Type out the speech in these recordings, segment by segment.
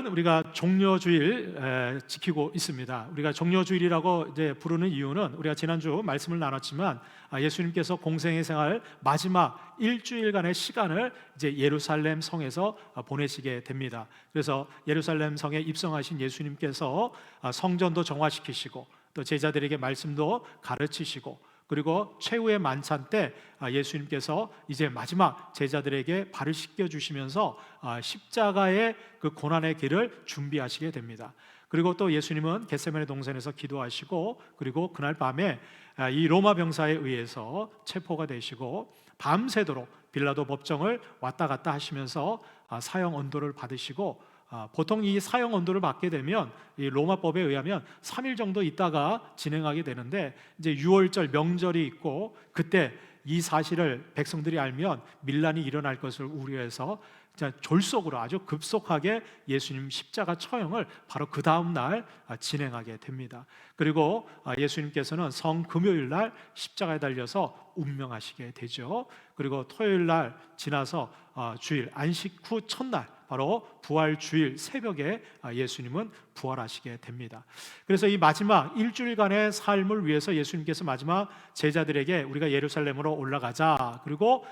우리가 종려주일 지키고 있습니다. 우리가 종려주일이라고 이제 부르는 이유는 우리가 지난주 말씀을 나눴지만 예수님께서 공생의 생활 마지막 일주일간의 시간을 이제 예루살렘 성에서 보내시게 됩니다. 그래서 예루살렘 성에 입성하신 예수님께서 성전도 정화시키시고 또 제자들에게 말씀도 가르치시고 그리고 최후의 만찬 때 예수님께서 이제 마지막 제자들에게 발을 씻겨 주시면서 십자가의 그 고난의 길을 준비하시게 됩니다. 그리고 또 예수님은 겟세마네 동산에서 기도하시고 그리고 그날 밤에 이 로마 병사에 의해서 체포가 되시고 밤새도록 빌라도 법정을 왔다 갔다 하시면서 사형 언도를 받으시고 보통 이 사형 언도를 받게 되면 이 로마법에 의하면 3일 정도 있다가 진행하게 되는데 이제 유월절 명절이 있고 그때 이 사실을 백성들이 알면 밀란이 일어날 것을 우려해서 졸속으로 아주 급속하게 예수님 십자가 처형을 바로 그 다음 날 진행하게 됩니다. 그리고 예수님께서는 성금요일 날 십자가에 달려서 운명하시게 되죠. 그리고 토요일 날 지나서 주일 안식 후 첫날 바로 부활주일 새벽에 예수님은 부활하시게 됩니다. 그래서 이 마지막 일주일간의 삶을 위해서 예수님께서 마지막 제자들에게 우리가 예루살렘으로 올라가자 그리고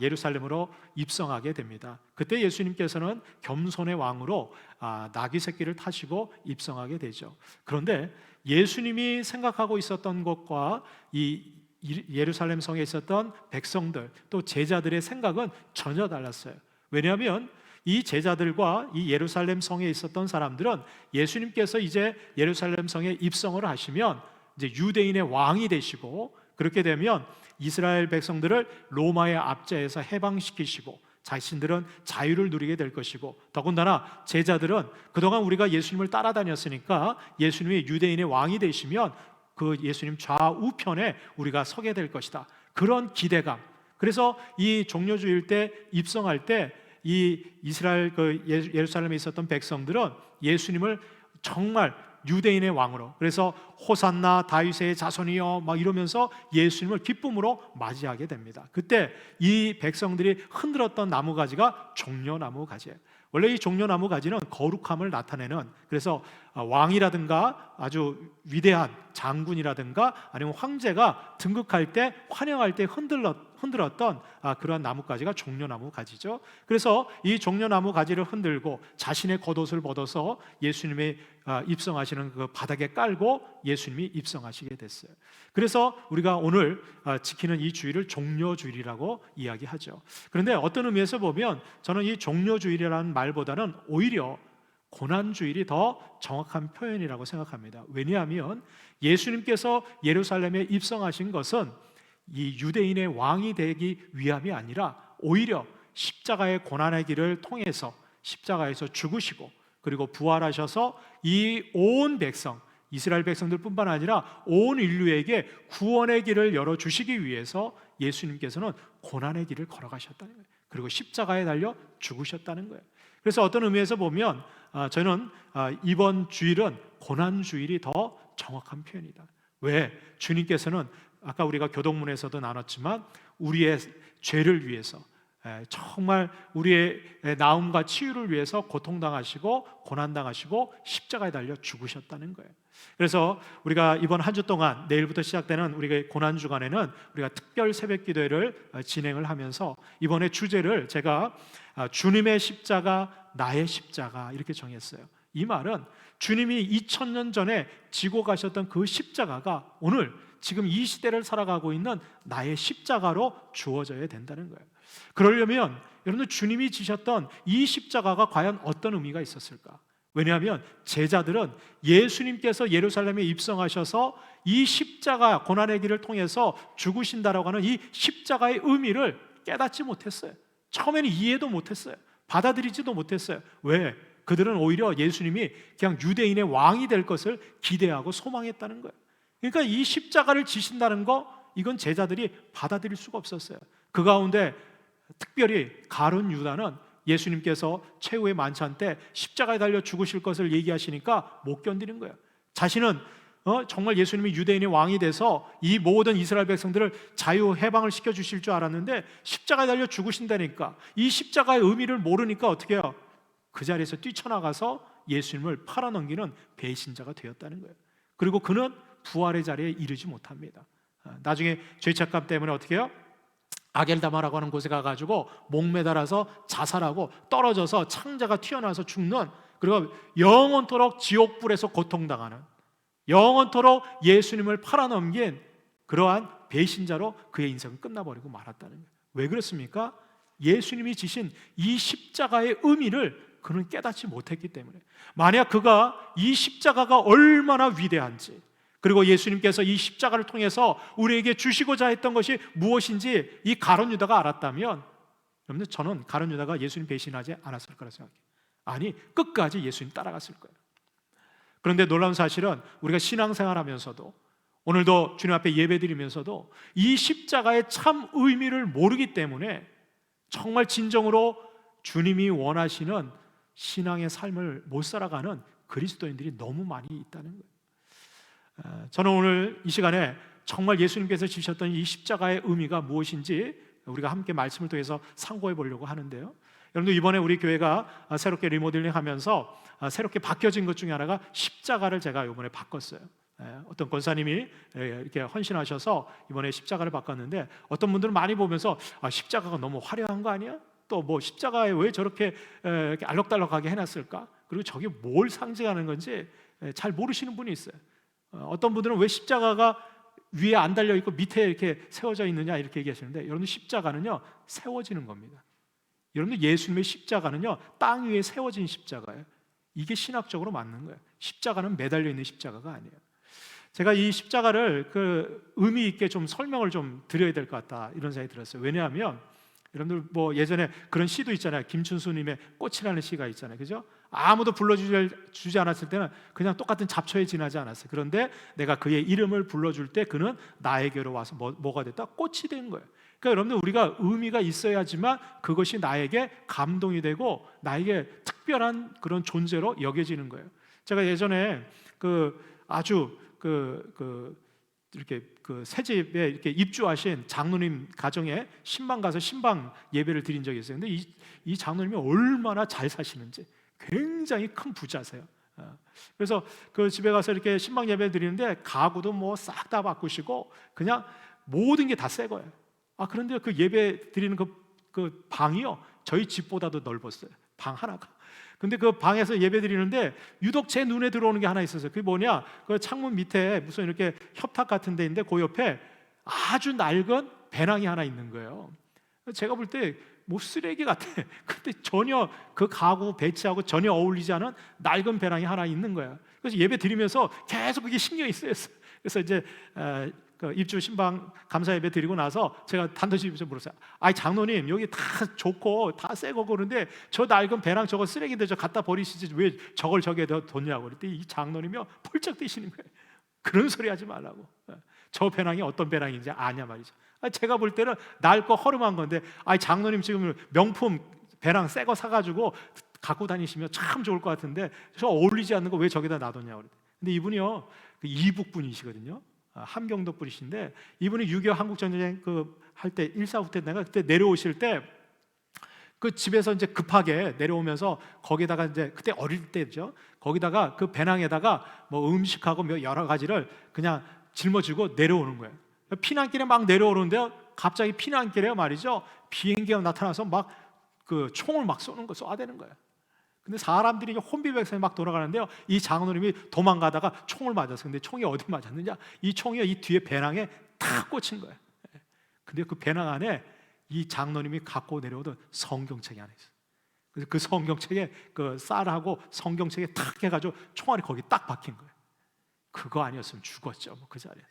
예루살렘으로 입성하게 됩니다. 그때 예수님께서는 겸손의 왕으로 나귀 새끼를 타시고 입성하게 되죠. 그런데 예수님이 생각하고 있었던 것과 이 예루살렘 성에 있었던 백성들 또 제자들의 생각은 전혀 달랐어요. 왜냐하면 이 제자들과 이 예루살렘 성에 있었던 사람들은 예수님께서 이제 예루살렘 성에 입성을 하시면 이제 유대인의 왕이 되시고 그렇게 되면 이스라엘 백성들을 로마의 압제에서 해방시키시고 자신들은 자유를 누리게 될 것이고 더군다나 제자들은 그동안 우리가 예수님을 따라다녔으니까 예수님이 유대인의 왕이 되시면 그 예수님 좌우편에 우리가 서게 될 것이다. 그런 기대감. 그래서 이 종려주일 때 입성할 때 이 이스라엘 예루살렘에 있었던 백성들은 예수님을 정말 유대인의 왕으로 그래서 호산나 다윗의 자손이여 막 이러면서 예수님을 기쁨으로 맞이하게 됩니다. 그때 이 백성들이 흔들었던 나무가지가 종려나무 가지예요. 원래 이 종려나무 가지는 거룩함을 나타내는 그래서 왕이라든가 아주 위대한 장군이라든가 아니면 황제가 등극할 때 환영할 때 흔들었던 그러한 나뭇가지가 종려나무 가지죠. 그래서 이 종려나무 가지를 흔들고 자신의 겉옷을 벗어서 예수님이 입성하시는 그 바닥에 깔고 예수님이 입성하시게 됐어요. 그래서 우리가 오늘 지키는 이 주일을 종려주일이라고 이야기하죠. 그런데 어떤 의미에서 보면 저는 이 종려주일이라는 말보다는 오히려 고난주일이 더 정확한 표현이라고 생각합니다. 왜냐하면 예수님께서 예루살렘에 입성하신 것은 이 유대인의 왕이 되기 위함이 아니라 오히려 십자가의 고난의 길을 통해서 십자가에서 죽으시고 그리고 부활하셔서 이 온 백성 이스라엘 백성들뿐만 아니라 온 인류에게 구원의 길을 열어주시기 위해서 예수님께서는 고난의 길을 걸어가셨다는 거예요. 그리고 십자가에 달려 죽으셨다는 거예요. 그래서 어떤 의미에서 보면 저는 이번 주일은 고난주일이 더 정확한 표현이다. 왜? 주님께서는 아까 우리가 교동문에서도 나눴지만 우리의 죄를 위해서 정말 우리의 나음과 치유를 위해서 고통당하시고 고난당하시고 십자가에 달려 죽으셨다는 거예요. 그래서 우리가 이번 한 주 동안 내일부터 시작되는 우리가 고난주간에는 우리가 특별 새벽기도회를 진행을 하면서 이번에 주제를 제가 주님의 십자가 나의 십자가 이렇게 정했어요. 이 말은 주님이 2000년 전에 지고 가셨던 그 십자가가 오늘 지금 이 시대를 살아가고 있는 나의 십자가로 주어져야 된다는 거예요. 그러려면 여러분들 주님이 지셨던 이 십자가가 과연 어떤 의미가 있었을까? 왜냐하면 제자들은 예수님께서 예루살렘에 입성하셔서 이 십자가 고난의 길을 통해서 죽으신다라고 하는 이 십자가의 의미를 깨닫지 못했어요. 처음에는 이해도 못했어요. 받아들이지도 못했어요. 왜? 그들은 오히려 예수님이 그냥 유대인의 왕이 될 것을 기대하고 소망했다는 거예요. 그러니까 이 십자가를 지신다는 거 이건 제자들이 받아들일 수가 없었어요. 그 가운데 특별히 가룟 유다는 예수님께서 최후의 만찬 때 십자가에 달려 죽으실 것을 얘기하시니까 못 견디는 거예요. 자신은 정말 예수님이 유대인의 왕이 돼서 이 모든 이스라엘 백성들을 자유 해방을 시켜주실 줄 알았는데 십자가에 달려 죽으신다니까 이 십자가의 의미를 모르니까 어떻게 해요? 그 자리에서 뛰쳐나가서 예수님을 팔아넘기는 배신자가 되었다는 거예요. 그리고 그는 부활의 자리에 이르지 못합니다. 나중에 죄책감 때문에 어떻게 해요? 아겔다마라고 하는 곳에 가가지고 목매달아서 자살하고 떨어져서 창자가 튀어나와서 죽는, 그리고 영원토록 지옥불에서 고통당하는, 영원토록 예수님을 팔아넘긴 그러한 배신자로 그의 인생은 끝나버리고 말았다는 거예요. 왜 그렇습니까? 예수님이 지신 이 십자가의 의미를 그는 깨닫지 못했기 때문에. 만약 그가 이 십자가가 얼마나 위대한지, 그리고 예수님께서 이 십자가를 통해서 우리에게 주시고자 했던 것이 무엇인지 이 가룟 유다가 알았다면, 여러분들, 저는 가룟 유다가 예수님 배신하지 않았을 거라 생각해요. 아니, 끝까지 예수님 따라갔을 거예요. 그런데 놀라운 사실은 우리가 신앙생활하면서도, 오늘도 주님 앞에 예배드리면서도 이 십자가의 참 의미를 모르기 때문에 정말 진정으로 주님이 원하시는 신앙의 삶을 못 살아가는 그리스도인들이 너무 많이 있다는 거예요. 저는 오늘 이 시간에 정말 예수님께서 지셨던 이 십자가의 의미가 무엇인지 우리가 함께 말씀을 통해서 상고해 보려고 하는데요. 여러분들, 이번에 우리 교회가 새롭게 리모델링 하면서 새롭게 바뀌어진 것 중에 하나가 십자가를 제가 이번에 바꿨어요. 어떤 권사님이 이렇게 헌신하셔서 이번에 십자가를 바꿨는데, 어떤 분들은 많이 보면서 십자가가 너무 화려한 거 아니야? 또 뭐 십자가에 왜 저렇게 이렇게 알록달록하게 해놨을까? 그리고 저게 뭘 상징하는 건지 잘 모르시는 분이 있어요. 어떤 분들은 왜 십자가가 위에 안 달려 있고 밑에 이렇게 세워져 있느냐 이렇게 얘기하시는데, 여러분, 십자가는요 세워지는 겁니다. 여러분들, 예수님의 십자가는요 땅 위에 세워진 십자가예요. 이게 신학적으로 맞는 거예요. 십자가는 매달려 있는 십자가가 아니에요. 제가 이 십자가를 의미 있게 좀 설명을 좀 드려야 될 것 같다, 이런 생각이 들었어요. 왜냐하면 여러분들, 뭐 예전에 그런 시도 있잖아요. 김춘수님의 꽃이라는 시가 있잖아요, 그죠? 아무도 불러주지 않았을 때는 그냥 똑같은 잡초에 지나지 않았어요. 그런데 내가 그의 이름을 불러줄 때 그는 나에게로 와서 뭐가 됐다? 꽃이 된 거예요. 그러니까 여러분들, 우리가 의미가 있어야지만 그것이 나에게 감동이 되고 나에게 특별한 그런 존재로 여겨지는 거예요. 제가 예전에 아주 이렇게 새 집에 이렇게 입주하신 장로님 가정에 신방 가서 신방 예배를 드린 적이 있어요. 근데 이 장로님이 얼마나 잘 사시는지, 굉장히 큰 부자세요. 그래서 그 집에 가서 이렇게 신방 예배 드리는데 가구도 뭐 싹 다 바꾸시고 그냥 모든 게 다 새 거예요. 그런데 그 예배 드리는 그 방이요, 저희 집보다도 넓었어요, 방 하나가. 근데 그 방에서 예배 드리는데 유독 제 눈에 들어오는 게 하나 있었어요. 그게 뭐냐, 그 창문 밑에 무슨 이렇게 협탁 같은 데 있는데 그 옆에 아주 낡은 배낭이 하나 있는 거예요. 제가 볼 때 뭐 쓰레기 같아. 근데 전혀 그 가구 배치하고 전혀 어울리지 않은 낡은 배낭이 하나 있는 거예요. 그래서 예배 드리면서 계속 그게 신경이 쓰였어요. 그래서 이제 그 입주 신방 감사 예배 드리고 나서 제가 단도직입 물었어요. 장로님, 여기 다 좋고 다 새거 그런데 저 낡은 배낭 저거 쓰레기인데 저 갖다 버리시지 왜 저걸 저기에 뒀냐고. 그랬더니 이 장로님이요 펄쩍 뛰시는 거예요. 그런 소리 하지 말라고. 저 배낭이 어떤 배낭인지 아냐 말이죠. 제가 볼 때는 낡고 허름한 건데, 장로님 지금 명품 배낭 새 거 사가지고 갖고 다니시면 참 좋을 것 같은데 저 어울리지 않는 거 왜 저기다 놔뒀냐고. 근데 이분이요 이북 분이시거든요. 함경도 분이신데, 이분이 6.25 한국전쟁 할 때 1.4후 때 내가 그때 내려오실 때 그 집에서 이제 급하게 내려오면서 거기다가 이제 그때 어릴 때죠. 거기다가 그 배낭에다가 뭐 음식하고 뭐 여러 가지를 그냥 짊어지고 내려오는 거예요. 피난길에 막 내려오는데요, 갑자기 피난길에 말이죠, 비행기가 나타나서 막 그 총을 막 쏘아대는 거예요. 근데 사람들이 혼비백산에 막 돌아가는데요, 이 장로님이 도망가다가 총을 맞았어요. 근데 총이 어디 맞았느냐, 이 총이 이 뒤에 배낭에 탁 꽂힌 거예요. 근데 그 배낭 안에 이 장로님이 갖고 내려오던 성경책이 안에 있어요. 그래서 그 성경책에 그 쌀하고 성경책에 탁 해가지고 총알이 거기 딱 박힌 거예요. 그거 아니었으면 죽었죠, 뭐 그 자리에서.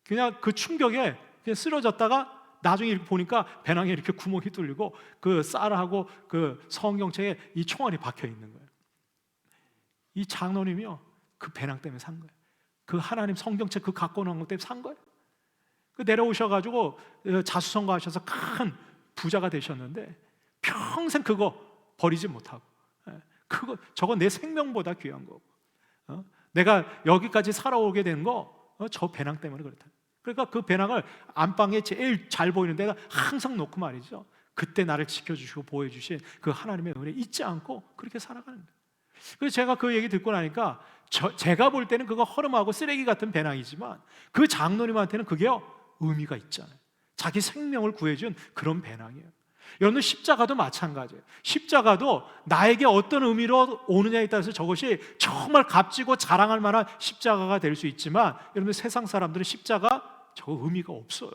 그냥 그 충격에 그냥 쓰러졌다가 나중에 이렇게 보니까 배낭에 이렇게 구멍이 뚫리고 그 쌀하고 그 성경책에 이 총알이 박혀 있는 거예요. 이 장로님이요 그 배낭 때문에 산 거예요. 그 하나님 성경책 그 갖고 오는 것 때문에 산 거예요. 그 내려오셔가지고 자수성가하셔서 큰 부자가 되셨는데 평생 그거 버리지 못하고, 저거 내 생명보다 귀한 거고, 내가 여기까지 살아오게 된 거 저 배낭 때문에 그렇다. 그러니까 그 배낭을 안방에 제일 잘 보이는 데가 항상 놓고 말이죠, 그때 나를 지켜주시고 보호해주신 그 하나님의 은혜 잊지 않고 그렇게 살아가는 거예요. 그래서 제가 그 얘기 듣고 나니까 제가 볼 때는 그거 허름하고 쓰레기 같은 배낭이지만 그 장로님한테는 그게 의미가 있잖아요. 자기 생명을 구해준 그런 배낭이에요. 여러분들 십자가도 마찬가지예요. 십자가도 나에게 어떤 의미로 오느냐에 따라서 저것이 정말 값지고 자랑할 만한 십자가가 될 수 있지만, 여러분들 세상 사람들은 십자가 저 의미가 없어요.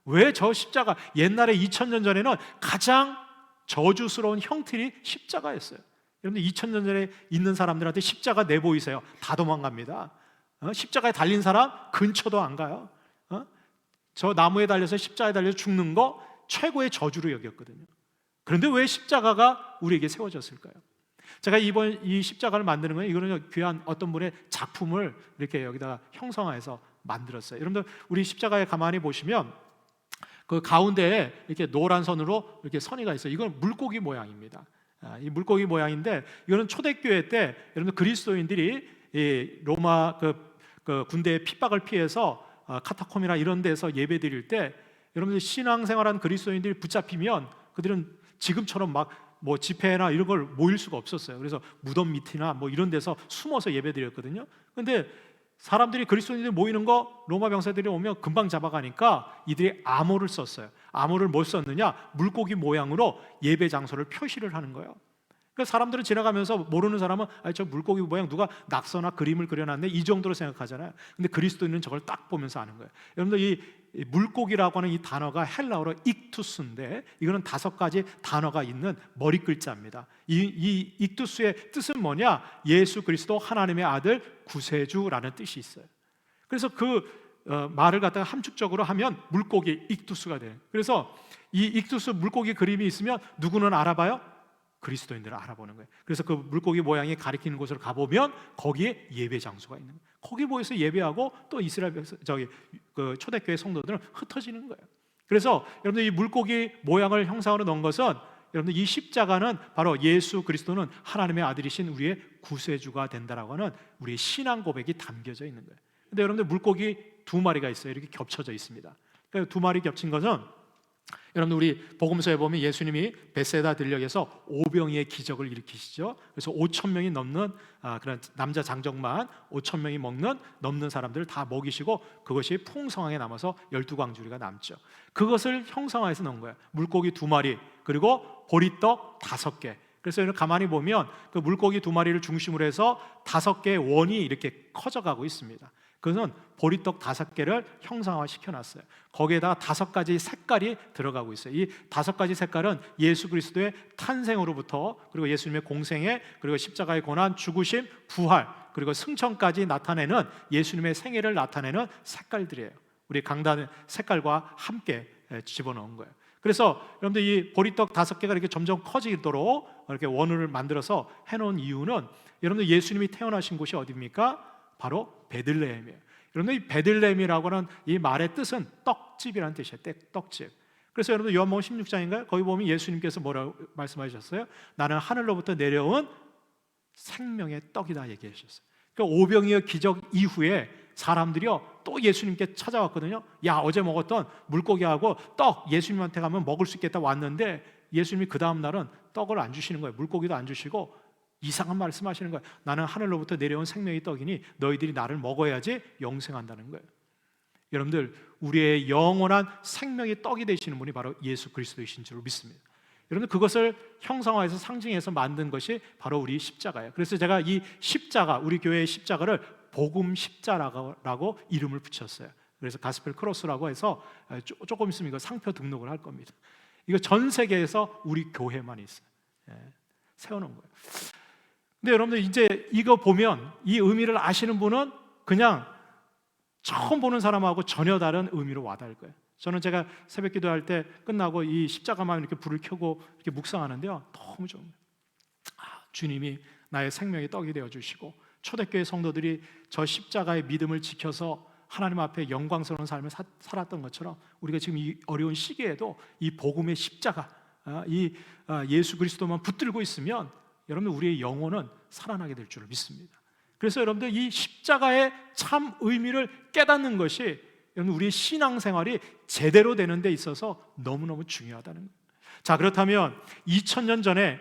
왜 저 십자가, 옛날에 2000년 전에는 가장 저주스러운 형틀이 십자가였어요. 여러분들 2000년 전에 있는 사람들한테 십자가 내보이세요. 다 도망갑니다. 십자가에 달린 사람 근처도 안 가요. 저 나무에 달려서 십자가에 달려서 죽는 거 최고의 저주로 여겼거든요. 그런데 왜 십자가가 우리에게 세워졌을까요? 제가 이번 이 십자가를 만드는 건, 이거는 귀한 어떤 분의 작품을 이렇게 여기다가 형상화해서 만들었어요. 여러분들 우리 십자가에 가만히 보시면 그 가운데에 이렇게 노란 선으로 이렇게 선이가 있어요. 이건 물고기 모양입니다. 이 물고기 모양인데, 이거는 초대교회 때 여러분들 그리스도인들이 이 로마 그 군대의 핍박을 피해서 카타콤이나 이런 데서 예배 드릴 때, 여러분들 신앙생활한 그리스도인들이 붙잡히면 그들은 지금처럼 막 뭐 집회나 이런 걸 모일 수가 없었어요. 그래서 무덤 밑이나 뭐 이런 데서 숨어서 예배 드렸거든요. 근데 사람들이, 그리스도인들이 모이는 거 로마 병사들이 오면 금방 잡아가니까 이들이 암호를 썼어요. 암호를 뭘 썼느냐? 물고기 모양으로 예배 장소를 표시를 하는 거예요. 그러니까 사람들은 지나가면서, 모르는 사람은 저 물고기 모양 누가 낙서나 그림을 그려놨네, 이 정도로 생각하잖아요. 근데 그리스도인은 저걸 딱 보면서 아는 거예요. 여러분들 이 물고기라고 하는 이 단어가 헬라어로 익투스인데, 이거는 5가지 단어가 있는 머리 글자입니다. 이 익투스의 뜻은 뭐냐? 예수 그리스도 하나님의 아들 구세주라는 뜻이 있어요. 그래서 그 말을 갖다가 함축적으로 하면 물고기 익투스가 돼요. 그래서 이 익투스 물고기 그림이 있으면 누구는 알아봐요? 그리스도인들을 알아보는 거예요. 그래서 그 물고기 모양이 가리키는 곳으로 가보면 거기에 예배 장소가 있는 거예요. 거기 모여서 예배하고 또 이스라엘 그 초대교회 성도들은 흩어지는 거예요. 그래서 여러분들 이 물고기 모양을 형상으로 넣은 것은, 여러분들 이 십자가는 바로 예수 그리스도는 하나님의 아들이신 우리의 구세주가 된다라고 하는 우리의 신앙 고백이 담겨져 있는 거예요. 근데 여러분들 물고기 2마리가 있어요. 이렇게 겹쳐져 있습니다. 그러니까 2마리 겹친 것은, 여러분들 우리 복음서에 보면 예수님이 베세다 들녘에서 오병이의 기적을 일으키시죠. 그래서 5,000명이 넘는 그런 남자 장정만 5,000명이 넘는 사람들을 다 먹이시고, 그것이 풍성하게 남아서 12광주리가 남죠. 그것을 형상화해서 넣은 거예요. 물고기 2마리, 그리고 보리떡 5개. 그래서 여러분 가만히 보면 그 물고기 2마리를 중심으로 해서 5개의 원이 이렇게 커져가고 있습니다. 그것은 보리떡 5개를 형상화 시켜놨어요. 거기에다가 5가지 색깔이 들어가고 있어요. 이 5가지 색깔은 예수 그리스도의 탄생으로부터, 그리고 예수님의 공생애, 그리고 십자가의 고난, 죽으심, 부활, 그리고 승천까지 나타내는 예수님의 생애를 나타내는 색깔들이에요. 우리 강단 색깔과 함께 집어넣은 거예요. 그래서 여러분들 이 보리떡 5개가 이렇게 점점 커지도록 이렇게 원을 만들어서 해놓은 이유는, 여러분들 예수님이 태어나신 곳이 어디입니까? 바로 베들레헴이에요. 여러분, 이 베들레헴이라고 하는 이 말의 뜻은 떡집이라는 뜻이에요. 떡집. 그래서 여러분 요한복음 16장인가요? 거기 보면 예수님께서 뭐라고 말씀하셨어요? 나는 하늘로부터 내려온 생명의 떡이다 얘기하셨어요. 그러니까 오병이어 기적 이후에 사람들이요 또 예수님께 찾아왔거든요. 야, 어제 먹었던 물고기하고 떡 예수님한테 가면 먹을 수 있겠다 왔는데, 예수님이 그 다음 날은 떡을 안 주시는 거예요. 물고기도 안 주시고 이상한 말씀하시는 거예요. 나는 하늘로부터 내려온 생명의 떡이니 너희들이 나를 먹어야지 영생한다는 거예요. 여러분들, 우리의 영원한 생명의 떡이 되시는 분이 바로 예수 그리스도이신 줄 믿습니다. 여러분들, 그것을 형상화해서 상징해서 만든 것이 바로 우리 십자가예요. 그래서 제가 이 십자가, 우리 교회의 십자가를 복음 십자라고 이름을 붙였어요. 그래서 가스펠 크로스라고 해서 조금 있으면 이거 상표 등록을 할 겁니다. 이거 전 세계에서 우리 교회만 있어요. 세워놓은 거예요. 근데 여러분들 이제 이거 보면 이 의미를 아시는 분은 그냥 처음 보는 사람하고 전혀 다른 의미로 와닿을 거예요. 저는 제가 새벽 기도할 때 끝나고 이 십자가만 이렇게 불을 켜고 이렇게 묵상하는데요, 너무 좋은 거예요. 주님이 나의 생명의 떡이 되어 주시고, 초대교회 성도들이 저 십자가의 믿음을 지켜서 하나님 앞에 영광스러운 삶을 살았던 것처럼, 우리가 지금 이 어려운 시기에도 이 복음의 십자가, 예수 그리스도만 붙들고 있으면 여러분 우리의 영혼은 살아나게 될 줄을 믿습니다. 그래서 여러분들 이 십자가의 참 의미를 깨닫는 것이 여러분 우리의 신앙생활이 제대로 되는 데 있어서 너무너무 중요하다는 거예요. 자, 그렇다면 2000년 전에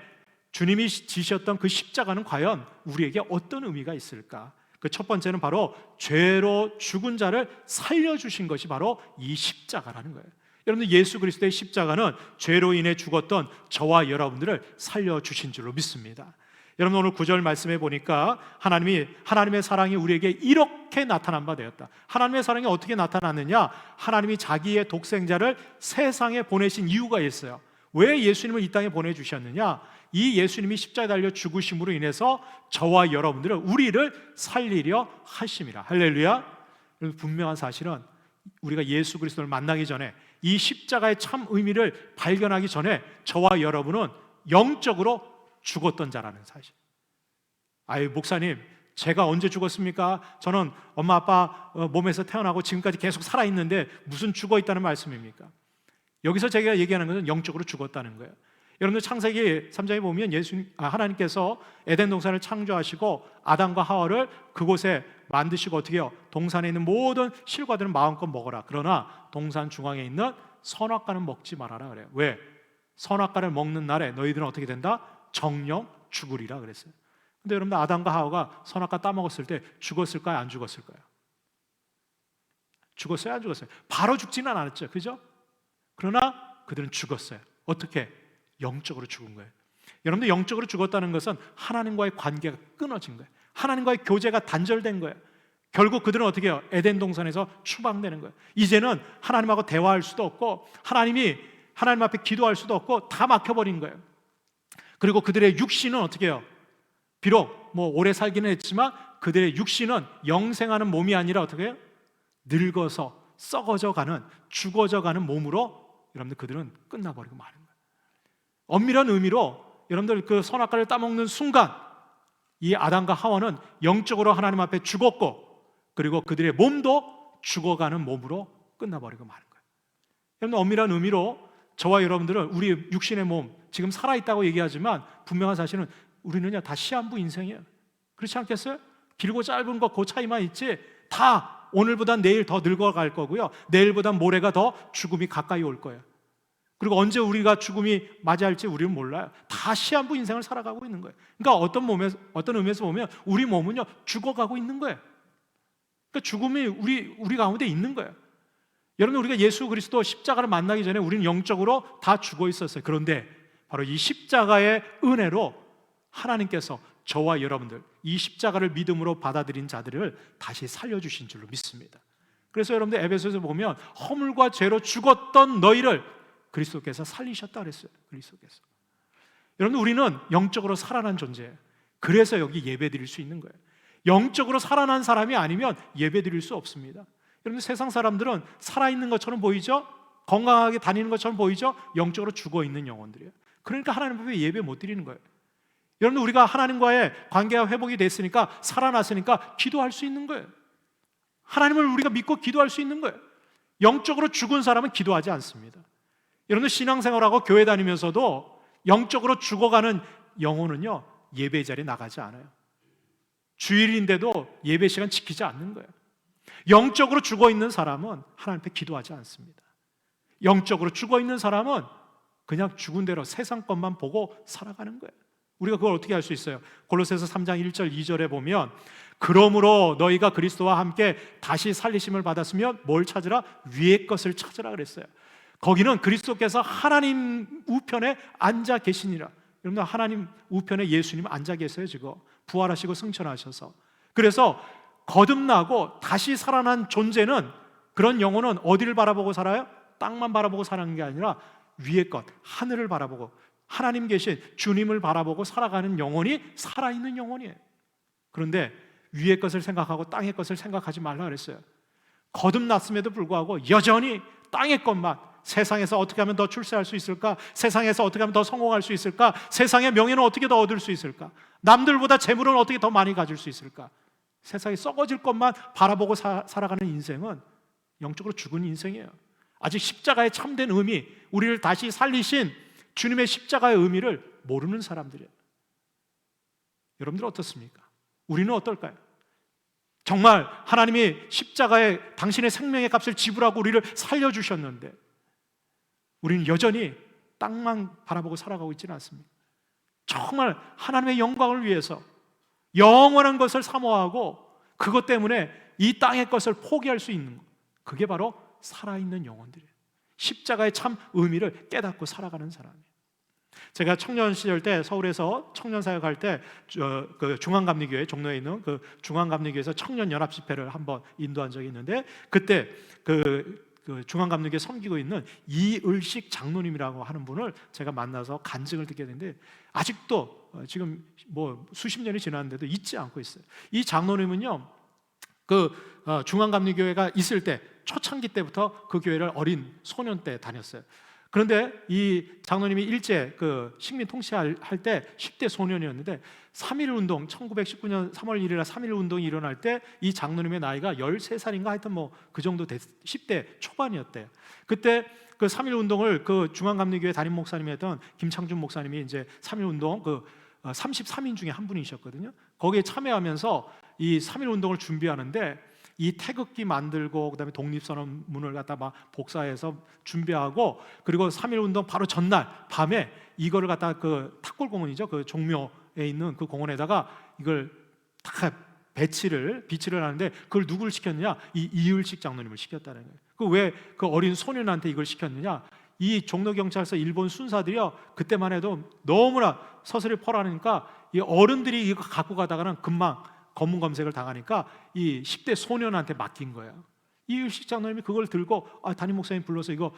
주님이 지셨던 그 십자가는 과연 우리에게 어떤 의미가 있을까? 그 첫 번째는 바로 죄로 죽은 자를 살려주신 것이 바로 이 십자가라는 거예요. 여러분들, 예수 그리스도의 십자가는 죄로 인해 죽었던 저와 여러분들을 살려주신 줄로 믿습니다. 여러분, 오늘 9절 말씀해 보니까 하나님의 사랑이 우리에게 이렇게 나타난 바 되었다. 하나님의 사랑이 어떻게 나타났느냐? 하나님이 자기의 독생자를 세상에 보내신 이유가 있어요. 왜 예수님을 이 땅에 보내주셨느냐? 이 예수님이 십자가에 달려 죽으심으로 인해서 저와 여러분들을, 우리를 살리려 하심이라. 할렐루야. 분명한 사실은 우리가 예수 그리스도를 만나기 전에, 이 십자가의 참 의미를 발견하기 전에 저와 여러분은 영적으로 죽었던 자라는 사실. 아유, 목사님, 제가 언제 죽었습니까? 저는 엄마 아빠 몸에서 태어나고 지금까지 계속 살아있는데 무슨 죽어있다는 말씀입니까? 여기서 제가 얘기하는 것은 영적으로 죽었다는 거예요. 여러분들, 창세기 3장에 보면 하나님께서 에덴 동산을 창조하시고 아담과 하와를 그곳에 만드시고 어떻게 해요? 동산에 있는 모든 실과들은 마음껏 먹어라. 그러나 동산 중앙에 있는 선악과는 먹지 말아라 그래요. 왜? 선악과를 먹는 날에 너희들은 어떻게 된다? 정령 죽으리라 그랬어요. 근데 여러분들, 아담과 하와가 선악과 따먹었을 때 죽었을까요? 안 죽었을까요? 죽었어요? 안 죽었어요? 바로 죽지는 않았죠, 그죠? 그러나 그들은 죽었어요. 어떻게? 영적으로 죽은 거예요. 여러분들, 영적으로 죽었다는 것은 하나님과의 관계가 끊어진 거예요. 하나님과의 교제가 단절된 거예요. 결국 그들은 어떻게 해요? 에덴 동산에서 추방되는 거예요. 이제는 하나님하고 대화할 수도 없고 하나님 앞에 기도할 수도 없고 다 막혀버린 거예요. 그리고 그들의 육신은 어떻게 해요? 비록 오래 살기는 했지만 그들의 육신은 영생하는 몸이 아니라 어떻게 해요? 늙어서 썩어져 가는, 죽어져 가는 몸으로 여러분들, 그들은 끝나버리고 마는 거예요. 엄밀한 의미로 여러분들, 그 선악과를 따먹는 순간 이 아담과 하와는 영적으로 하나님 앞에 죽었고, 그리고 그들의 몸도 죽어가는 몸으로 끝나버리고 마는 거예요. 여러분, 엄밀한 의미로 저와 여러분들은 우리 육신의 몸 지금 살아있다고 얘기하지만 분명한 사실은 우리는요 다 시한부 인생이에요. 그렇지 않겠어요? 길고 짧은 거 그 차이만 있지, 다 오늘보단 내일 더 늙어갈 거고요, 내일보단 모레가 더 죽음이 가까이 올 거예요. 그리고 언제 우리가 죽음이 맞이할지 우리는 몰라요. 다 시한부 인생을 살아가고 있는 거예요. 그러니까 어떤 의미에서 보면 우리 몸은요 죽어가고 있는 거예요. 그러니까 죽음이 우리 가운데 있는 거예요. 여러분, 우리가 예수 그리스도 십자가를 만나기 전에 우리는 영적으로 다 죽어 있었어요. 그런데 바로 이 십자가의 은혜로 하나님께서 저와 여러분들, 이 십자가를 믿음으로 받아들인 자들을 다시 살려주신 줄로 믿습니다. 그래서 여러분들, 에베소에서 보면 허물과 죄로 죽었던 너희를 그리스도께서 살리셨다 그랬어요. 그리스도께서. 여러분, 우리는 영적으로 살아난 존재예요. 그래서 여기 예배 드릴 수 있는 거예요. 영적으로 살아난 사람이 아니면 예배 드릴 수 없습니다. 여러분, 세상 사람들은 살아있는 것처럼 보이죠? 건강하게 다니는 것처럼 보이죠? 영적으로 죽어있는 영혼들이에요. 그러니까 하나님 앞에 예배 못 드리는 거예요. 여러분, 우리가 하나님과의 관계가 회복이 됐으니까, 살아났으니까 기도할 수 있는 거예요. 하나님을 우리가 믿고 기도할 수 있는 거예요. 영적으로 죽은 사람은 기도하지 않습니다. 여러분들, 신앙생활하고 교회 다니면서도 영적으로 죽어가는 영혼은요 예배 자리에 나가지 않아요. 주일인데도 예배 시간 지키지 않는 거예요. 영적으로 죽어있는 사람은 하나님 앞에 기도하지 않습니다. 영적으로 죽어있는 사람은 그냥 죽은 대로 세상 것만 보고 살아가는 거예요. 우리가 그걸 어떻게 할 수 있어요? 골로새서 3장 1절 2절에 보면, 그러므로 너희가 그리스도와 함께 다시 살리심을 받았으면 뭘 찾으라? 위의 것을 찾으라 그랬어요. 거기는 그리스도께서 하나님 우편에 앉아 계시니라. 여러분, 하나님 우편에 예수님 앉아 계세요. 지금 부활하시고 승천하셔서. 그래서 거듭나고 다시 살아난 존재는, 그런 영혼은 어디를 바라보고 살아요? 땅만 바라보고 사는 게 아니라 위의 것, 하늘을 바라보고 하나님 계신 주님을 바라보고 살아가는 영혼이 살아있는 영혼이에요. 그런데 위의 것을 생각하고 땅의 것을 생각하지 말라 그랬어요. 거듭났음에도 불구하고 여전히 땅의 것만, 세상에서 어떻게 하면 더 출세할 수 있을까? 세상에서 어떻게 하면 더 성공할 수 있을까? 세상의 명예는 어떻게 더 얻을 수 있을까? 남들보다 재물은 어떻게 더 많이 가질 수 있을까? 세상이 썩어질 것만 바라보고 살아가는 인생은 영적으로 죽은 인생이에요. 아직 십자가의 참된 의미, 우리를 다시 살리신 주님의 십자가의 의미를 모르는 사람들이에요. 여러분들 어떻습니까? 우리는 어떨까요? 정말 하나님이 십자가에 당신의 생명의 값을 지불하고 우리를 살려주셨는데 우리는 여전히 땅만 바라보고 살아가고 있지는 않습니다. 정말 하나님의 영광을 위해서 영원한 것을 사모하고 그것 때문에 이 땅의 것을 포기할 수 있는 것, 그게 바로 살아있는 영혼들이에요. 십자가의 참 의미를 깨닫고 살아가는 사람이에요. 제가 청년 시절 때 서울에서 청년 사역할 때 그 중앙감리교회 종로에 있는 그 중앙감리교회에서 청년 연합 집회를 한번 인도한 적이 있는데, 그때 그 중앙감리교회 섬기고 있는 이을식 장로님이라고 하는 분을 제가 만나서 간증을 듣게 됐는데, 아직도 지금 뭐 수십 년이 지났는데도 잊지 않고 있어요. 이 장로님은요, 중앙감리교회가 있을 때 초창기 때부터 그 교회를 어린 소년 때 다녔어요. 그런데 이 장로님이 일제 식민 통치할 때 10대 소년이었는데 3.1운동 1919년 3월 1일 3.1운동이 일어날 때 이 장로님의 나이가 13살인가 하여튼 뭐 그 정도 10대 초반이었대요. 그때 그 3.1운동을 그 중앙감리교회 담임 목사님이었던 김창준 목사님이 이제 3.1운동 33인 중에 한 분이셨거든요. 거기에 참여하면서 이 3.1운동을 준비하는데 이 태극기 만들고 그다음에 독립선언문을 갖다 막 복사해서 준비하고, 그리고 3.1운동 바로 전날 밤에 이거를 갖다 그 탁골공원이죠, 그 종묘에 있는 그 공원에다가 이걸 다 비치를 하는데, 그걸 누구를 시켰느냐? 이 이을식 장로님을 시켰다는 거예요. 그 왜 그 어린 소년한테 이걸 시켰느냐? 이 종로경찰서 일본 순사들이요, 그때만 해도 너무나 서슬이 퍼라니까 이 어른들이 이거 갖고 가다가는 금방 검문 검색을 당하니까 이 10대 소년한테 맡긴 거예요. 이을식 장로님이 그걸 들고 담임 목사님 불러서 이거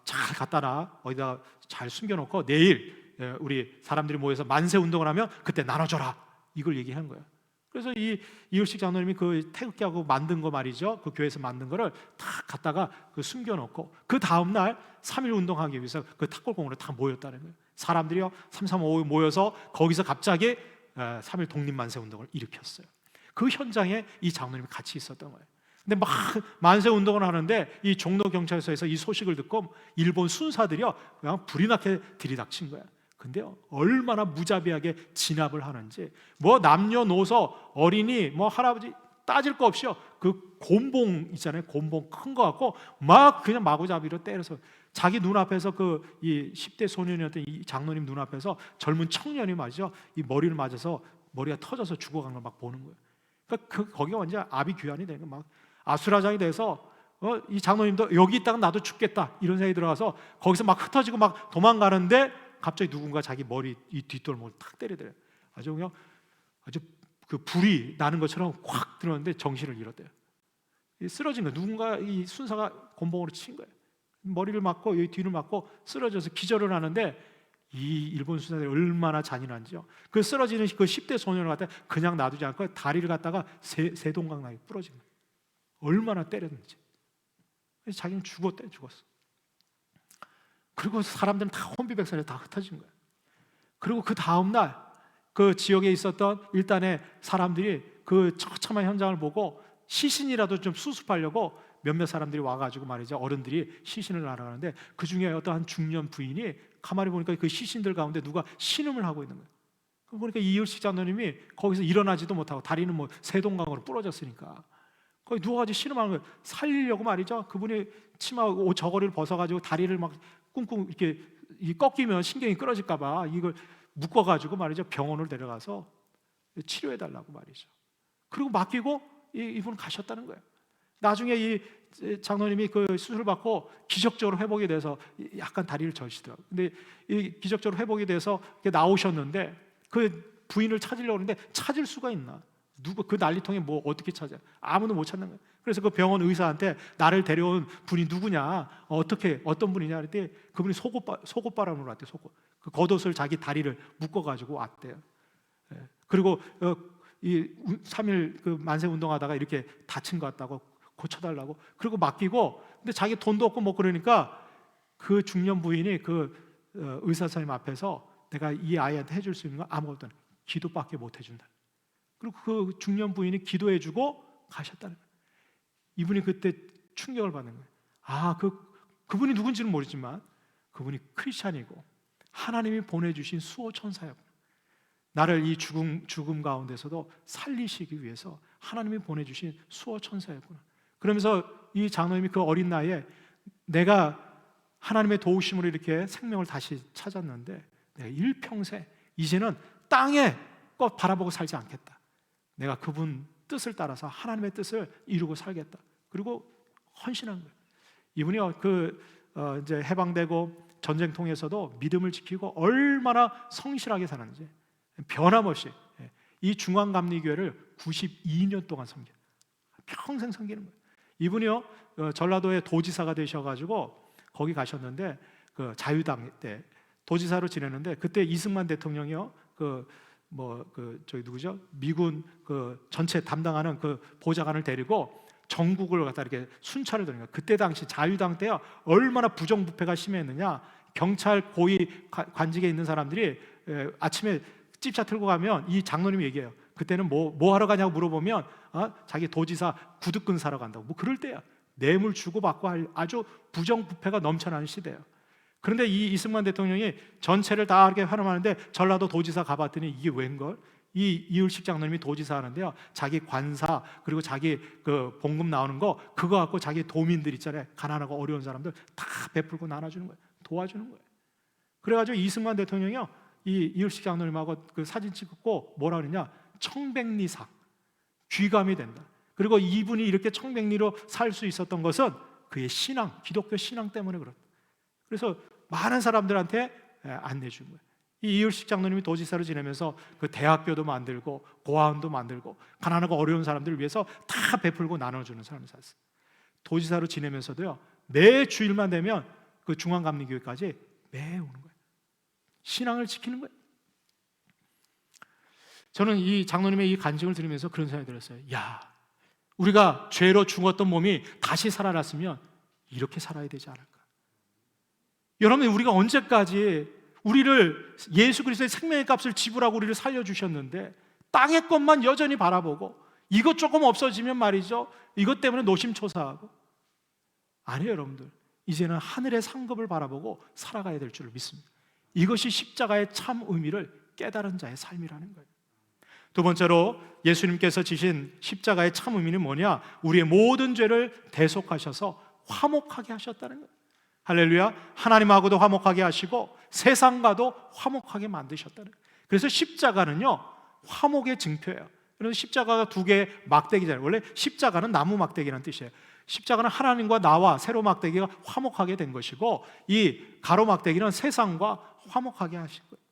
잘 갖다 놔, 어디다 잘 숨겨놓고 내일 우리 사람들이 모여서 만세 운동을 하면 그때 나눠줘라, 이걸 얘기한 거예요. 그래서 이 이을식 장로님이 그 태극기하고 만든 거 말이죠, 그 교회에서 만든 거를 다 갖다가 숨겨놓고 그 다음 날 3.1 운동하기 위해서 그 탁골공원에 다 모였다는 거예요. 사람들이요 335 모여서 거기서 갑자기 3.1 독립만세 운동을 일으켰어요. 그 현장에 이 장로님이 같이 있었던 거예요. 근데 막 만세 운동을 하는데 이 종로경찰서에서 이 소식을 듣고 일본 순사들이요 그냥 불이 나게 들이닥친 거예요. 근데요 얼마나 무자비하게 진압을 하는지, 뭐 남녀노소 어린이 뭐 할아버지 따질 거 없이요, 그 곤봉 있잖아요, 곤봉 큰 거 갖고 막 그냥 마구잡이로 때려서 자기 눈앞에서 이 10대 소년이었던 이 장로님 눈앞에서 젊은 청년이 말이죠, 이 머리를 맞아서 머리가 터져서 죽어간 걸 막 보는 거예요. 그러니까 거기가 완전 아비규환이 되는 거예요. 막 아수라장이 돼서 이 장로님도 여기 있다가 나도 죽겠다 이런 생각이 들어가서 거기서 막 흩어지고 막 도망가는데 갑자기 누군가 자기 머리 이 뒷돌목을 탁 때리더래요. 아주 그 불이 나는 것처럼 확 들었는데 정신을 잃었대요. 쓰러진 거예요. 누군가 이 순사가 곤봉으로 친 거예요. 머리를 맞고 여기 뒤를 맞고 쓰러져서 기절을 하는데, 이 일본 순사들이 얼마나 잔인한지요. 그 쓰러지는 그 10대 소년을 갖다 그냥 놔두지 않고 다리를 갖다가 세동강 나게 부러진 거예요. 얼마나 때렸는지. 그래서 자기는 죽었어. 그리고 사람들은 다 혼비백산에 다 흩어진 거예요. 그리고 그 다음날 그 지역에 있었던 일단의 사람들이 그 처참한 현장을 보고 시신이라도 좀 수습하려고 몇몇 사람들이 와가지고 말이죠, 어른들이 시신을 알아가는데 그 중에 어떤 한 중년 부인이 가만히 보니까 그 시신들 가운데 누가 신음을 하고 있는 거예요. 그러니까 이을식 장로님이 거기서 일어나지도 못하고 다리는 뭐 세동강으로 부러졌으니까 거기 누워가지고 신음하는 거예요. 살리려고 말이죠, 그분이 치마 옷 저고리를 벗어가지고 다리를 막 꿍꿍 이렇게 꺾이면 신경이 끊어질까봐 이걸 묶어가지고 말이죠 병원을 데려가서 치료해달라고 말이죠. 그리고 맡기고 이분은 가셨다는 거예요. 나중에 이 장로님이 그 수술을 받고 기적적으로 회복이 돼서 약간 다리를 절시더라고요. 근데 이 기적적으로 회복이 돼서 나오셨는데 그 부인을 찾으려고 하는데 찾을 수가 있나? 누구 그 난리통에 뭐 어떻게 찾아? 아무도 못 찾는 거예요. 그래서 그 병원 의사한테 나를 데려온 분이 누구냐? 어떤 분이냐? 그랬더니 그분이 속옷바람으로 왔대요. 그 겉옷을 자기 다리를 묶어가지고 왔대요. 그리고 이 3.1 그 만세 운동하다가 이렇게 다친 것 같다고 고쳐달라고, 그리고 맡기고, 근데 자기 돈도 없고 뭐 그러니까 그 중년 부인이 그 의사 선생님 앞에서 내가 이 아이한테 해줄 수 있는 건 아무것도 없다, 기도밖에 못 해준다. 그리고 그 중년 부인이 기도해주고 가셨다는 거예요. 이분이 그때 충격을 받는 거예요. 그분이 누군지는 모르지만 그분이 크리스찬이고 하나님이 보내주신 수호천사였구나. 나를 이 죽음 가운데서도 살리시기 위해서 하나님이 보내주신 수호천사였구나. 그러면서 이 장로님이 그 어린 나이에 내가 하나님의 도우심으로 이렇게 생명을 다시 찾았는데 내가 일평생 이제는 땅에 것 바라보고 살지 않겠다. 내가 그분 뜻을 따라서 하나님의 뜻을 이루고 살겠다. 그리고 헌신한 거예요. 이분이요, 이제 해방되고 전쟁통에서도 믿음을 지키고 얼마나 성실하게 살았는지 변함없이 이 중앙감리교회를 92년 동안 섬겨요. 평생 섬기는 거예요. 이분이요, 전라도의 도지사가 되셔가지고 거기 가셨는데 그 자유당 때 도지사로 지냈는데 그때 이승만 대통령이요, 저기 누구죠? 미군 그 전체 담당하는 그 보좌관을 데리고 전국을 갖다 이렇게 순찰을 드는 거예요. 그때 당시 자유당 때요, 얼마나 부정부패가 심했느냐. 경찰 고위 관직에 있는 사람들이 아침에 집차 틀고 가면 이 장로님이 얘기해요. 그때는 뭐 하러 가냐고 물어보면 자기 도지사 구두끈 사러 간다고. 뭐 그럴 때야. 뇌물 주고받고 할 아주 부정부패가 넘쳐나는 시대예요. 그런데 이 이승만 대통령이 전체를 다 이렇게 활용하는데 전라도 도지사 가봤더니 이게 웬걸? 이 이율식 장로님이 도지사 하는데요, 자기 관사 그리고 자기 그 봉급 나오는 거 그거 갖고 자기 도민들 있잖아요, 가난하고 어려운 사람들 다 베풀고 나눠주는 거예요. 도와주는 거예요. 그래가지고 이승만 대통령이요, 이 이율식 장로님하고 그 사진 찍고 뭐라 그러냐, 청백리사, 귀감이 된다. 그리고 이분이 이렇게 청백리로 살 수 있었던 것은 그의 신앙, 기독교 신앙 때문에 그렇다. 그래서 많은 사람들한테 안내준 거예요. 이 이율식 장로님이 도지사로 지내면서 그 대학교도 만들고 고아원도 만들고 가난하고 어려운 사람들을 위해서 다 베풀고 나눠주는 사람이 살았어요. 도지사로 지내면서도요, 매 주일만 되면 그 중앙감리교회까지 매 오는 거예요. 신앙을 지키는 거예요. 저는 이 장로님의 이 간증을 들으면서 그런 생각이 들었어요. 야, 우리가 죄로 죽었던 몸이 다시 살아났으면 이렇게 살아야 되지 않을까? 여러분, 우리가 언제까지 우리를 예수 그리스도의 생명의 값을 지불하고 우리를 살려주셨는데 땅의 것만 여전히 바라보고 이것 조금 없어지면 말이죠, 이것 때문에 노심초사하고. 아니에요. 여러분들, 이제는 하늘의 상급을 바라보고 살아가야 될 줄을 믿습니다. 이것이 십자가의 참 의미를 깨달은 자의 삶이라는 거예요. 두 번째로 예수님께서 지신 십자가의 참 의미는 뭐냐? 우리의 모든 죄를 대속하셔서 화목하게 하셨다는 거예요. 할렐루야. 하나님하고도 화목하게 하시고 세상과도 화목하게 만드셨다는 거예요. 그래서 십자가는요, 화목의 증표예요. 그래서 십자가가 두 개의 막대기잖아요. 원래 십자가는 나무 막대기라는 뜻이에요. 십자가는 하나님과 나와 세로 막대기가 화목하게 된 것이고, 이 가로 막대기는 세상과 화목하게 하신 거예요.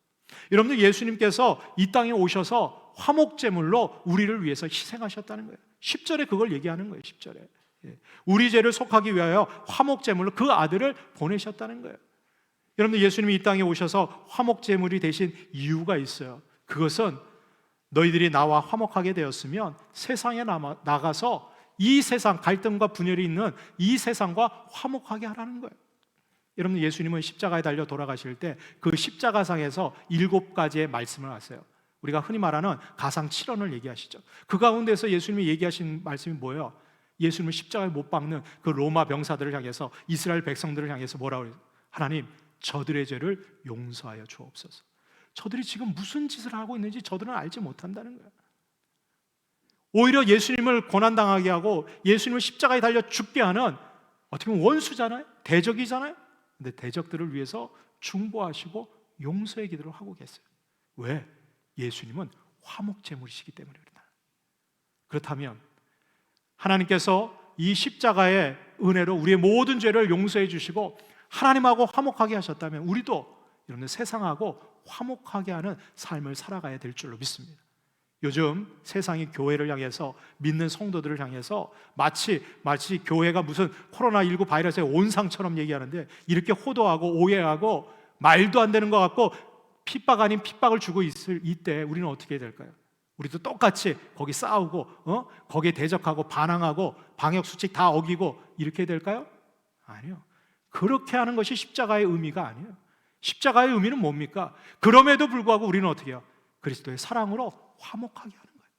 여러분들, 예수님께서 이 땅에 오셔서 화목제물로 우리를 위해서 희생하셨다는 거예요. 10절에 그걸 얘기하는 거예요. 10절에 우리 죄를 속하기 위하여 화목제물로 그 아들을 보내셨다는 거예요. 여러분들, 예수님이 이 땅에 오셔서 화목제물이 되신 이유가 있어요. 그것은 너희들이 나와 화목하게 되었으면 세상에 나가서 이 세상, 갈등과 분열이 있는 이 세상과 화목하게 하라는 거예요. 여러분, 예수님은 십자가에 달려 돌아가실 때 그 십자가상에서 7가지의 말씀을 하세요. 우리가 흔히 말하는 가상 7언을 얘기하시죠. 그 가운데서 예수님이 얘기하신 말씀이 뭐예요? 예수님을 십자가에 못 박는 그 로마 병사들을 향해서, 이스라엘 백성들을 향해서 뭐라고 그래요? 하나님, 저들의 죄를 용서하여 주옵소서. 저들이 지금 무슨 짓을 하고 있는지 저들은 알지 못한다는 거예요. 오히려 예수님을 고난당하게 하고 예수님을 십자가에 달려 죽게 하는, 어떻게 보면 원수잖아요, 대적이잖아요. 근데 대적들을 위해서 중보하시고 용서의 기도를 하고 계세요. 왜? 예수님은 화목제물이시기 때문에 그렇다. 그렇다면 하나님께서 이 십자가의 은혜로 우리의 모든 죄를 용서해 주시고 하나님하고 화목하게 하셨다면 우리도 여러분들 세상하고 화목하게 하는 삶을 살아가야 될 줄로 믿습니다. 요즘 세상이 교회를 향해서, 믿는 성도들을 향해서 마치 교회가 무슨 코로나19 바이러스의 온상처럼 얘기하는데, 이렇게 호도하고 오해하고 말도 안 되는 것 같고 핍박 아닌 핍박을 주고 있을 이때 우리는 어떻게 해야 될까요? 우리도 똑같이 거기 싸우고 거기에 대적하고 반항하고 방역수칙 다 어기고 이렇게 해야 될까요? 아니요. 그렇게 하는 것이 십자가의 의미가 아니에요. 십자가의 의미는 뭡니까? 그럼에도 불구하고 우리는 어떻게 해요? 그리스도의 사랑으로 화목하게 하는 거예요.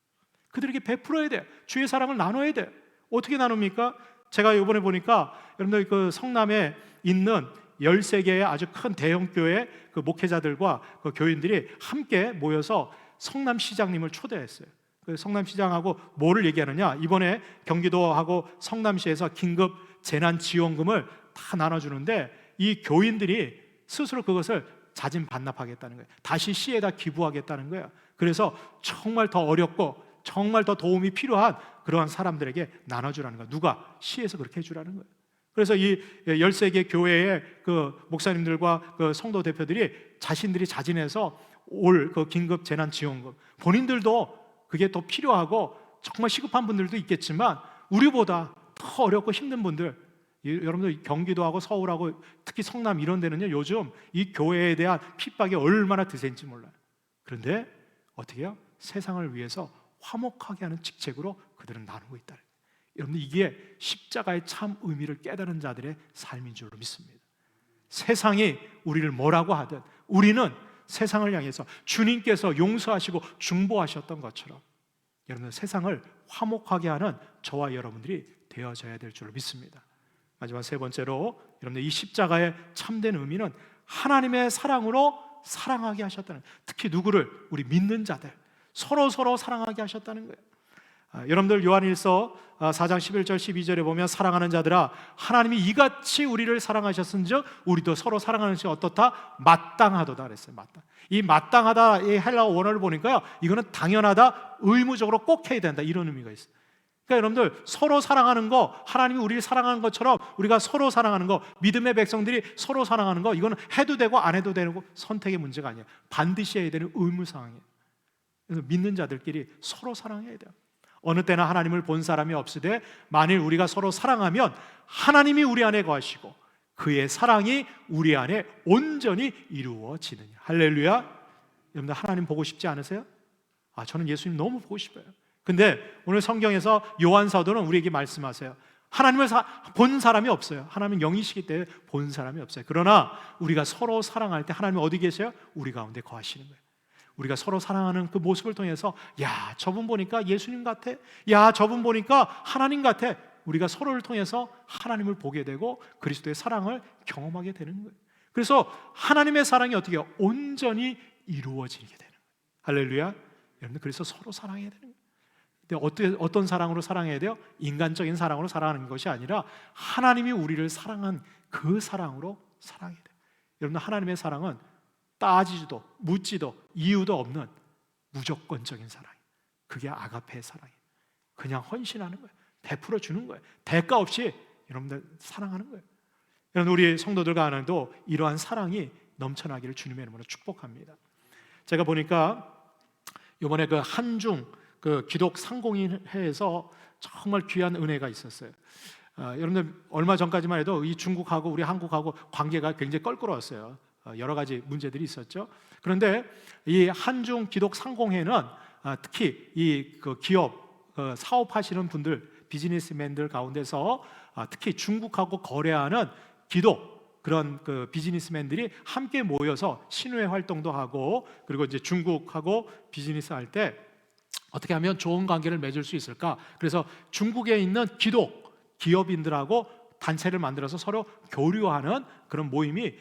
그들에게 베풀어야 돼. 주의 사랑을 나눠야 돼. 어떻게 나눕니까? 제가 이번에 보니까 여러분들 그 성남에 있는 13개의 아주 큰 대형교회 그 목회자들과 그 교인들이 함께 모여서 성남시장님을 초대했어요. 그 성남시장하고 뭐를 얘기하느냐, 이번에 경기도하고 성남시에서 긴급 재난지원금을 다 나눠주는데 이 교인들이 스스로 그것을 자진 반납하겠다는 거예요. 다시 시에다 기부하겠다는 거예요. 그래서 정말 더 어렵고 정말 더 도움이 필요한 그러한 사람들에게 나눠주라는 거예요. 누가? 시에서 그렇게 해주라는 거예요. 그래서 이 13개 교회의 그 목사님들과 그 성도 대표들이 자신들이 자진해서 올 그 긴급 재난지원금, 본인들도 그게 더 필요하고 정말 시급한 분들도 있겠지만 우리보다 더 어렵고 힘든 분들, 여러분들 경기도하고 서울하고 특히 성남 이런 데는요, 요즘 이 교회에 대한 핍박이 얼마나 드센지 몰라요. 그런데 어떻게 해요? 세상을 위해서 화목하게 하는 직책으로 그들은 나누고 있다. 여러분들, 이게 십자가의 참 의미를 깨달은 자들의 삶인 줄로 믿습니다. 세상이 우리를 뭐라고 하든 우리는 세상을 향해서 주님께서 용서하시고 중보하셨던 것처럼 여러분들 세상을 화목하게 하는 저와 여러분들이 되어져야 될 줄로 믿습니다. 마지막 세 번째로, 여러분들 이 십자가의 참된 의미는 하나님의 사랑으로 사랑하게 하셨다는, 특히 누구를? 우리 믿는 자들 서로 사랑하게 하셨다는 거예요. 여러분들 요한일서 4장 11절 12절에 보면 사랑하는 자들아 하나님이 이같이 우리를 사랑하셨은즉 우리도 서로 사랑하는 것이 어떻다? 마땅하도다 그랬어요. 이 마땅하다, 이 헬라어 원어를 보니까요, 이거는 당연하다, 의무적으로 꼭 해야 된다, 이런 의미가 있어요. 그러니까 여러분들 서로 사랑하는 거, 하나님이 우리를 사랑하는 것처럼 우리가 서로 사랑하는 거, 믿음의 백성들이 서로 사랑하는 거, 이거는 해도 되고 안 해도 되고 선택의 문제가 아니에요. 반드시 해야 되는 의무사항이에요. 그래서 믿는 자들끼리 서로 사랑해야 돼요. 어느 때나 하나님을 본 사람이 없으되 만일 우리가 서로 사랑하면 하나님이 우리 안에 거하시고 그의 사랑이 우리 안에 온전히 이루어지느냐. 할렐루야. 여러분들 하나님 보고 싶지 않으세요? 저는 예수님 너무 보고 싶어요. 근데 오늘 성경에서 요한 사도는 우리에게 말씀하세요. 하나님을 본 사람이 없어요. 하나님은 영이시기 때문에 본 사람이 없어요. 그러나 우리가 서로 사랑할 때 하나님은 어디 계세요? 우리 가운데 거하시는 거예요. 우리가 서로 사랑하는 그 모습을 통해서 야, 저분 보니까 예수님 같아, 야, 저분 보니까 하나님 같아, 우리가 서로를 통해서 하나님을 보게 되고 그리스도의 사랑을 경험하게 되는 거예요. 그래서 하나님의 사랑이 어떻게 해요? 온전히 이루어지게 되는 거예요. 할렐루야. 여러분, 그래서 서로 사랑해야 되는 거예요. 근데 어떤 사랑으로 사랑해야 돼요? 인간적인 사랑으로 사랑하는 것이 아니라 하나님이 우리를 사랑한 그 사랑으로 사랑해야 돼요. 여러분, 하나님의 사랑은 따지지도 묻지도 이유도 없는 무조건적인 사랑이에요. 그게 아가페의 사랑이에요. 그냥 헌신하는 거예요. 베풀어 주는 거예요. 대가 없이 여러분들 사랑하는 거예요. 여러분, 우리 성도들과 하나님도 이러한 사랑이 넘쳐나기를 주님의 이름으로 축복합니다. 제가 보니까 이번에 그 한중 그 기독 상공회에서 정말 귀한 은혜가 있었어요. 여러분들 얼마 전까지만 해도 이 중국하고 우리 한국하고 관계가 굉장히 껄끄러웠어요. 여러 가지 문제들이 있었죠. 그런데 이 한중 기독 상공회는 특히 이 그 기업 사업하시는 분들, 비즈니스맨들 가운데서 특히 중국하고 거래하는 기독 그런 그 비즈니스맨들이 함께 모여서 신회 활동도 하고, 그리고 이제 중국하고 비즈니스 할 때 어떻게 하면 좋은 관계를 맺을 수 있을까? 그래서 중국에 있는 기독 기업인들하고 단체를 만들어서 서로 교류하는 그런 모임이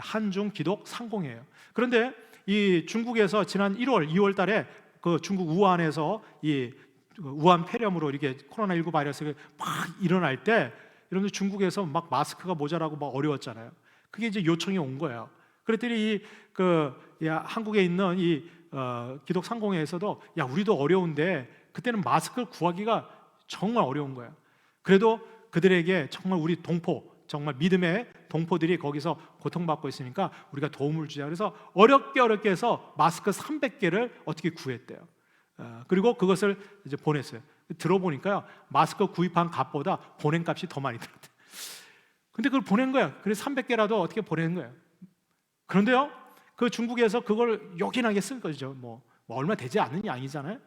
한중 기독 상공회예요. 그런데 이 중국에서 지난 1월, 2월 달에 그 중국 우한에서 이 우한 폐렴으로 이렇게 코로나19 바이러스가 막 일어날 때 여러분들 중국에서 막 마스크가 모자라고 막 어려웠잖아요. 그게 이제 요청이 온 거예요. 그랬더니 한국에 있는 이 기독 상공회에서도 야, 우리도 어려운데 그때는 마스크를 구하기가 정말 어려운 거예요. 그래도 그들에게 정말 우리 동포, 정말 믿음의 동포들이 거기서 고통받고 있으니까 우리가 도움을 주자. 그래서 어렵게 해서 마스크 300개를 어떻게 구했대요. 그리고 그것을 이제 보냈어요. 들어보니까요, 마스크 구입한 값보다 보낸 값이 더 많이 들었대요. 근데 그걸 보낸 거야. 그래서 300개라도 어떻게 보낸 거예요. 그런데요, 그 중국에서 그걸 요긴하게 쓴 거죠. 뭐 얼마 되지 않는 양이잖아요.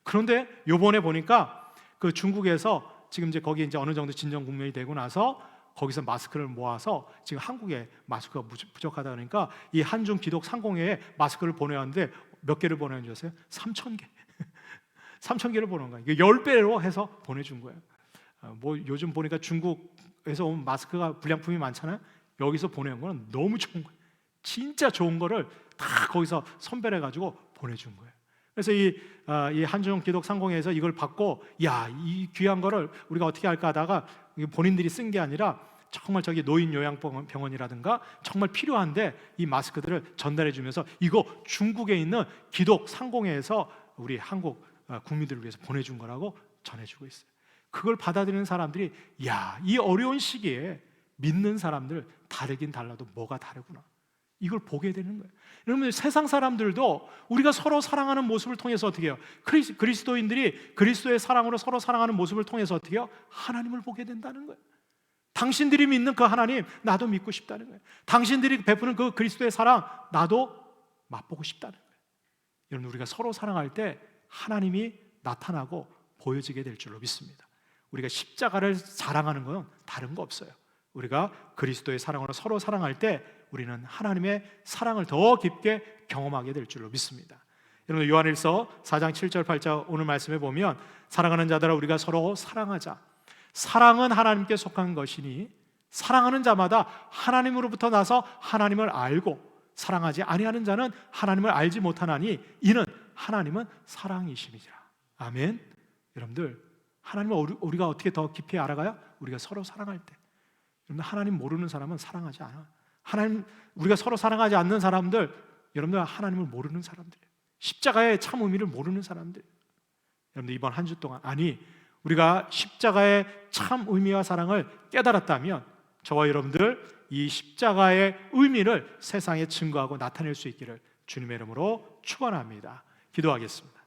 그런데 요번에 보니까 그 중국에서 지금 이제 거기 이제 어느 정도 진정 국면이 되고 나서 거기서 마스크를 모아서 지금 한국에 마스크가 부족하다 그러니까 이 한중 기독 상공회에 마스크를 보내왔는데 몇 개를 보내준 줄 아세요? 3,000개. 3,000개를 보낸 거예요. 10배로 해서 보내준 거예요. 뭐 요즘 보니까 중국에서 온 마스크가 불량품이 많잖아요. 여기서 보낸 거는 너무 좋은 거예요. 진짜 좋은 거를 다 거기서 선별해가지고 보내준 거예요. 그래서 이 한중 기독 상공회에서 이걸 받고 야, 이 귀한 거를 우리가 어떻게 할까 하다가 본인들이 쓴 게 아니라 정말 저기 노인 요양병원이라든가 정말 필요한데 이 마스크들을 전달해 주면서 이거 중국에 있는 기독 상공회에서 우리 한국 국민들을 위해서 보내준 거라고 전해주고 있어요. 그걸 받아들이는 사람들이 야, 이 어려운 시기에 믿는 사람들 다르긴 달라도 뭐가 다르구나, 이걸 보게 되는 거예요. 여러분, 세상 사람들도 우리가 서로 사랑하는 모습을 통해서 어떻게 해요? 그리스도인들이 그리스도의 사랑으로 서로 사랑하는 모습을 통해서 어떻게 해요? 하나님을 보게 된다는 거예요. 당신들이 믿는 그 하나님 나도 믿고 싶다는 거예요. 당신들이 베푸는 그 그리스도의 사랑 나도 맛보고 싶다는 거예요. 여러분, 우리가 서로 사랑할 때 하나님이 나타나고 보여지게 될 줄로 믿습니다. 우리가 십자가를 자랑하는 건 다른 거 없어요. 우리가 그리스도의 사랑으로 서로 사랑할 때 우리는 하나님의 사랑을 더 깊게 경험하게 될 줄로 믿습니다. 여러분, 요한일서 4장 7절 8절 오늘 말씀에 보면 사랑하는 자들아 우리가 서로 사랑하자. 사랑은 하나님께 속한 것이니 사랑하는 자마다 하나님으로부터 나서 하나님을 알고 사랑하지 아니하는 자는 하나님을 알지 못하나니 이는 하나님은 사랑이심이라. 아멘. 여러분들, 하나님을 우리가 어떻게 더 깊이 알아가요? 우리가 서로 사랑할 때. 여러분들, 하나님 모르는 사람은 사랑하지 않아. 하나님, 우리가 서로 사랑하지 않는 사람들, 여러분들 하나님을 모르는 사람들이에요. 십자가의 참 의미를 모르는 사람들. 여러분들, 이번 한 주 동안 우리가 십자가의 참 의미와 사랑을 깨달았다면 저와 여러분들 이 십자가의 의미를 세상에 증거하고 나타낼 수 있기를 주님의 이름으로 축원합니다. 기도하겠습니다.